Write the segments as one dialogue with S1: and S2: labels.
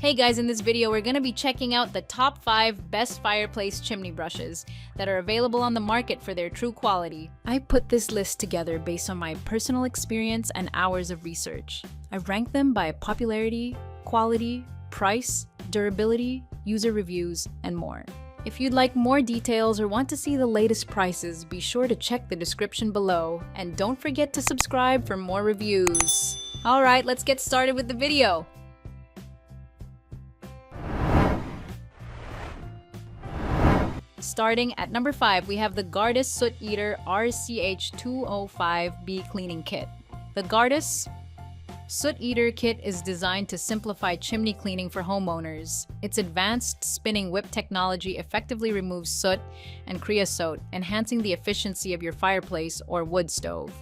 S1: Hey guys, in this video we're going to be checking out the top 5 best fireplace chimney brushes that are available on the market for their true quality. I put this list together based on my personal experience and hours of research. I ranked them by popularity, quality, price, durability, user reviews, and more. If you'd like more details or want to see the latest prices, be sure to check the description below, and don't forget to subscribe for more reviews. Alright, let's get started with the video. Starting at number 5, we have the Gardus SootEater RCH205B Cleaning Kit. The Gardus SootEater kit is designed to simplify chimney cleaning for homeowners. Its advanced spinning whip technology effectively removes soot and creosote, enhancing the efficiency of your fireplace or wood stove.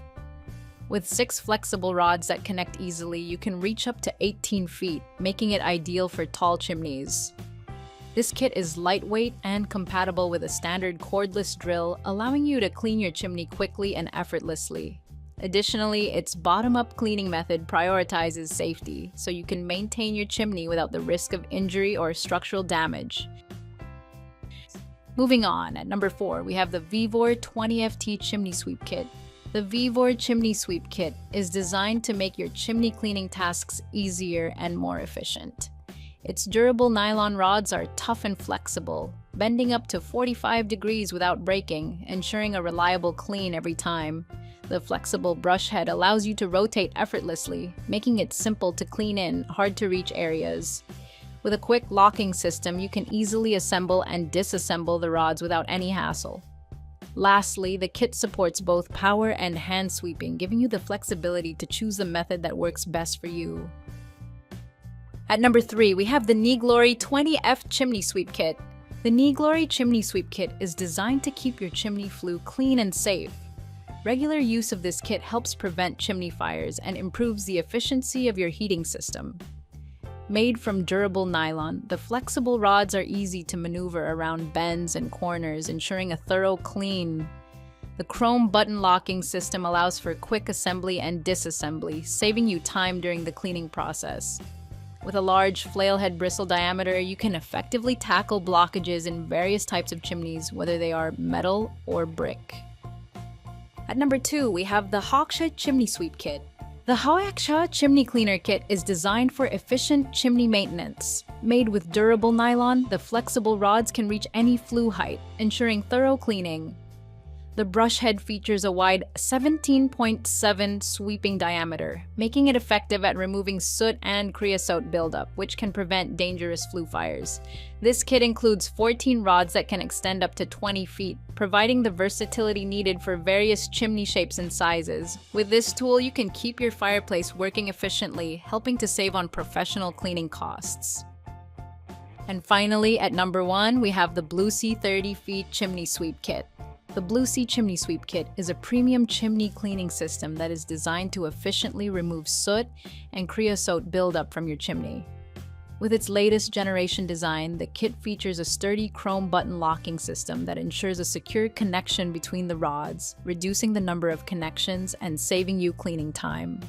S1: With 6 flexible rods that connect easily, you can reach up to 18 feet, making it ideal for tall chimneys. This kit is lightweight and compatible with a standard cordless drill, allowing you to clean your chimney quickly and effortlessly. Additionally, its bottom-up cleaning method prioritizes safety, so you can maintain your chimney without the risk of injury or structural damage. Moving on, at number 4, we have the VEVOR 20FT Chimney Sweep Kit. The VEVOR Chimney Sweep Kit is designed to make your chimney cleaning tasks easier and more efficient. Its durable nylon rods are tough and flexible, bending up to 45 degrees without breaking, ensuring a reliable clean every time. The flexible brush head allows you to rotate effortlessly, making it simple to clean in hard-to-reach areas. With a quick locking system, you can easily assemble and disassemble the rods without any hassle. Lastly, the kit supports both power and hand sweeping, giving you the flexibility to choose the method that works best for you. At number 3, we have the NEAGLORY 20F Chimney Sweep Kit. The NEAGLORY Chimney Sweep Kit is designed to keep your chimney flue clean and safe. Regular use of this kit helps prevent chimney fires and improves the efficiency of your heating system. Made from durable nylon, the flexible rods are easy to maneuver around bends and corners, ensuring a thorough clean. The chrome button locking system allows for quick assembly and disassembly, saving you time during the cleaning process. With a large flailhead bristle diameter, you can effectively tackle blockages in various types of chimneys, whether they are metal or brick. At number 2, we have the HOXHA Chimney Sweep Kit. The HOXHA Chimney Cleaner Kit is designed for efficient chimney maintenance. Made with durable nylon, the flexible rods can reach any flue height, ensuring thorough cleaning. The brush head features a wide 17.7 sweeping diameter, making it effective at removing soot and creosote buildup, which can prevent dangerous flue fires. This kit includes 14 rods that can extend up to 20 feet, providing the versatility needed for various chimney shapes and sizes. With this tool, you can keep your fireplace working efficiently, helping to save on professional cleaning costs. And finally, at number 1, we have the Bluesea 30 Feet Chimney Sweep Kit. The Bluesea Chimney Sweep Kit is a premium chimney cleaning system that is designed to efficiently remove soot and creosote buildup from your chimney. With its latest generation design, the kit features a sturdy chrome button locking system that ensures a secure connection between the rods, reducing the number of connections and saving you cleaning time.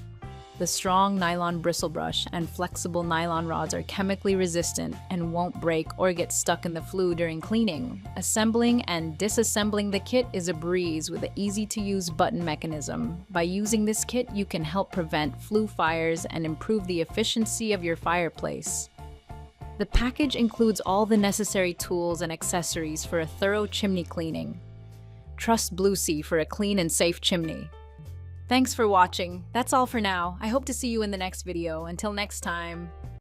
S1: The strong nylon bristle brush and flexible nylon rods are chemically resistant and won't break or get stuck in the flue during cleaning. Assembling and disassembling the kit is a breeze with an easy-to-use button mechanism. By using this kit, you can help prevent flue fires and improve the efficiency of your fireplace. The package includes all the necessary tools and accessories for a thorough chimney cleaning. Trust Bluesea for a clean and safe chimney. Thanks for watching. That's all for now. I hope to see you in the next video. Until next time.